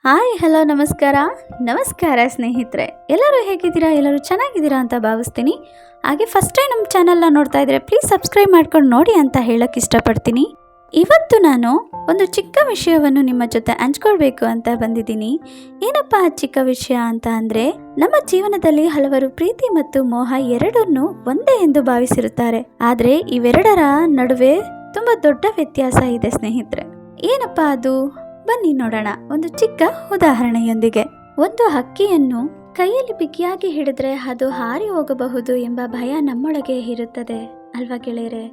Hi hello ನಮಸ್ಕಾರ ಸ್ನೇಹಿತರೆ, ಎಲ್ಲರೂ ಹೇಗಿದ್ದೀರಾ? ಎಲ್ಲರೂ ಚೆನ್ನಾಗಿದ್ದೀರಾ ಅಂತ ಭಾವಿಸ್ತೀನಿ. ಹಾಗೆ ಫಸ್ಟ್ ಟೈಮ್ ನಮ್ಮ ಚಾನಲ್ನ ನೋಡ್ತಾ ಇದ್ದರೆ ಪ್ಲೀಸ್ ಸಬ್ಸ್ಕ್ರೈಬ್ ಮಾಡ್ಕೊಂಡು ನೋಡಿ ಅಂತ ಹೇಳೋಕ್ಕೆ ಇಷ್ಟಪಡ್ತೀನಿ. ಇವತ್ತು ನಾನು ಒಂದು ಚಿಕ್ಕ ವಿಷಯವನ್ನು ನಿಮ್ಮ ಜೊತೆ ಹಂಚ್ಕೊಳ್ಬೇಕು ಅಂತ ಬಂದಿದ್ದೀನಿ. ಏನಪ್ಪ ಆ ಚಿಕ್ಕ ವಿಷಯ ಅಂತ ಅಂದರೆ, ನಮ್ಮ ಜೀವನದಲ್ಲಿ ಹಲವರು ಪ್ರೀತಿ ಮತ್ತು ಮೋಹ ಎರಡನ್ನೂ ಒಂದೇ ಎಂದು ಭಾವಿಸಿರುತ್ತಾರೆ. ಆದರೆ ಇವೆರಡರ ನಡುವೆ ತುಂಬ ದೊಡ್ಡ ವ್ಯತ್ಯಾಸ ಇದೆ ಸ್ನೇಹಿತರೆ. ಏನಪ್ಪ ಅದು? ಬನ್ನಿ ನೋಡೋಣ ಒಂದು ಚಿಕ್ಕ ಉದಾಹರಣೆಯೊಂದಿಗೆ. ಒಂದು ಹಕ್ಕಿಯನ್ನು ಕೈಯಲ್ಲಿ ಬಿಗಿಯಾಗಿ ಹಿಡಿದ್ರೆ ಅದು ಹಾರಿ ಹೋಗಬಹುದು ಎಂಬ ಭಯ ನಮ್ಮೊಳಗೆ ಇರುತ್ತದೆ ಅಲ್ವಾ ಗೆಳೆಯರೆ?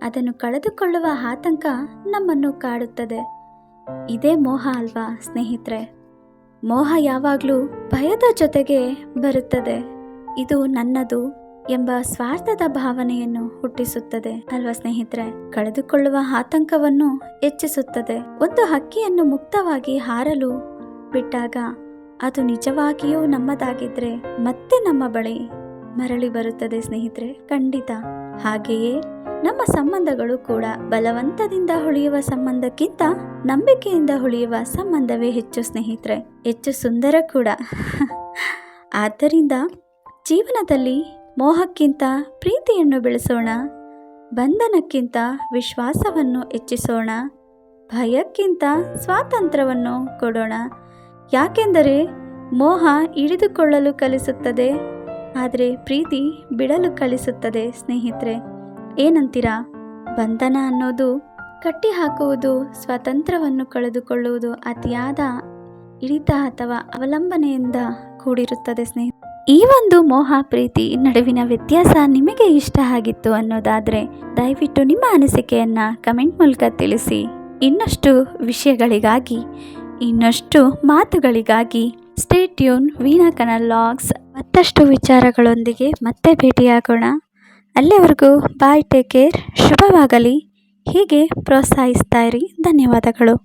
ಅದನ್ನು ಕಳೆದುಕೊಳ್ಳುವ ಆತಂಕ ನಮ್ಮನ್ನು ಕಾಡುತ್ತದೆ. ಇದೇ ಮೋಹ ಅಲ್ವಾ ಸ್ನೇಹಿತರೆ? ಮೋಹ ಯಾವಾಗಲೂ ಭಯದ ಜೊತೆಗೆ ಬರುತ್ತದೆ. ಇದು ನನ್ನದು ಎಂಬ ಸ್ವಾರ್ಥದ ಭಾವನೆಯನ್ನು ಹುಟ್ಟಿಸುತ್ತದೆ ಅಲ್ವಾ ಸ್ನೇಹಿತರೆ? ಕಳೆದುಕೊಳ್ಳುವ ಆತಂಕವನ್ನು ಹೆಚ್ಚಿಸುತ್ತದೆ. ಒಂದು ಹಕ್ಕಿಯನ್ನು ಮುಕ್ತವಾಗಿ ಹಾರಲು ಬಿಟ್ಟಾಗ ಅದು ನಿಜವಾಗಿಯೂ ನಮ್ಮದಾಗಿದ್ರೆ ಮತ್ತೆ ನಮ್ಮ ಬಳಿ ಮರಳಿ ಬರುತ್ತದೆ ಸ್ನೇಹಿತರೆ, ಖಂಡಿತ. ಹಾಗೆಯೇ ನಮ್ಮ ಸಂಬಂಧಗಳು ಕೂಡ ಬಲವಂತದಿಂದ ಉಳಿಯುವ ಸಂಬಂಧಕ್ಕಿಂತ ನಂಬಿಕೆಯಿಂದ ಉಳಿಯುವ ಸಂಬಂಧವೇ ಹೆಚ್ಚು ಸ್ನೇಹಿತರೆ, ಹೆಚ್ಚು ಸುಂದರ ಕೂಡ. ಆದ್ದರಿಂದ ಜೀವನದಲ್ಲಿ ಮೋಹಕ್ಕಿಂತ ಪ್ರೀತಿಯನ್ನು ಬೆಳೆಸೋಣ, ಬಂಧನಕ್ಕಿಂತ ವಿಶ್ವಾಸವನ್ನು ಹೆಚ್ಚಿಸೋಣ, ಭಯಕ್ಕಿಂತ ಸ್ವಾತಂತ್ರ್ಯವನ್ನು ಕೊಡೋಣ. ಯಾಕೆಂದರೆ ಮೋಹ ಹಿಡಿದುಕೊಳ್ಳಲು ಕಲಿಸುತ್ತದೆ, ಆದರೆ ಪ್ರೀತಿ ಬಿಡಲು ಕಲಿಸುತ್ತದೆ ಸ್ನೇಹಿತರೆ. ಏನಂತೀರಾ? ಬಂಧನ ಅನ್ನೋದು ಕಟ್ಟಿ ಹಾಕುವುದು, ಸ್ವಾತಂತ್ರ್ಯವನ್ನು ಕಳೆದುಕೊಳ್ಳುವುದು ಅತಿಯಾದ ಹಿಡಿತ ಅಥವಾ ಅವಲಂಬನೆಯಿಂದ ಕೂಡಿರುತ್ತದೆ ಸ್ನೇಹಿತರೆ. ಈ ಒಂದು ಮೋಹ ಪ್ರೀತಿ ನಡುವಿನ ವ್ಯತ್ಯಾಸ ನಿಮಗೆ ಇಷ್ಟ ಆಗಿತ್ತು ಅನ್ನೋದಾದರೆ ದಯವಿಟ್ಟು ನಿಮ್ಮ ಅನಿಸಿಕೆಯನ್ನು ಕಮೆಂಟ್ ಮೂಲಕ ತಿಳಿಸಿ. ಇನ್ನಷ್ಟು ವಿಷಯಗಳಿಗಾಗಿ, ಇನ್ನಷ್ಟು ಮಾತುಗಳಿಗಾಗಿ stay tune Veena Kannada vlogs. ಮತ್ತಷ್ಟು ವಿಚಾರಗಳೊಂದಿಗೆ ಮತ್ತೆ ಭೇಟಿಯಾಗೋಣ. ಅಲ್ಲಿವರೆಗೂ ಬಾಯ್, ಟೇಕ್ ಕೇರ್, ಶುಭವಾಗಲಿ. ಹೀಗೆ ಪ್ರೋತ್ಸಾಹಿಸ್ತಾ ಇರಿ. ಧನ್ಯವಾದಗಳು.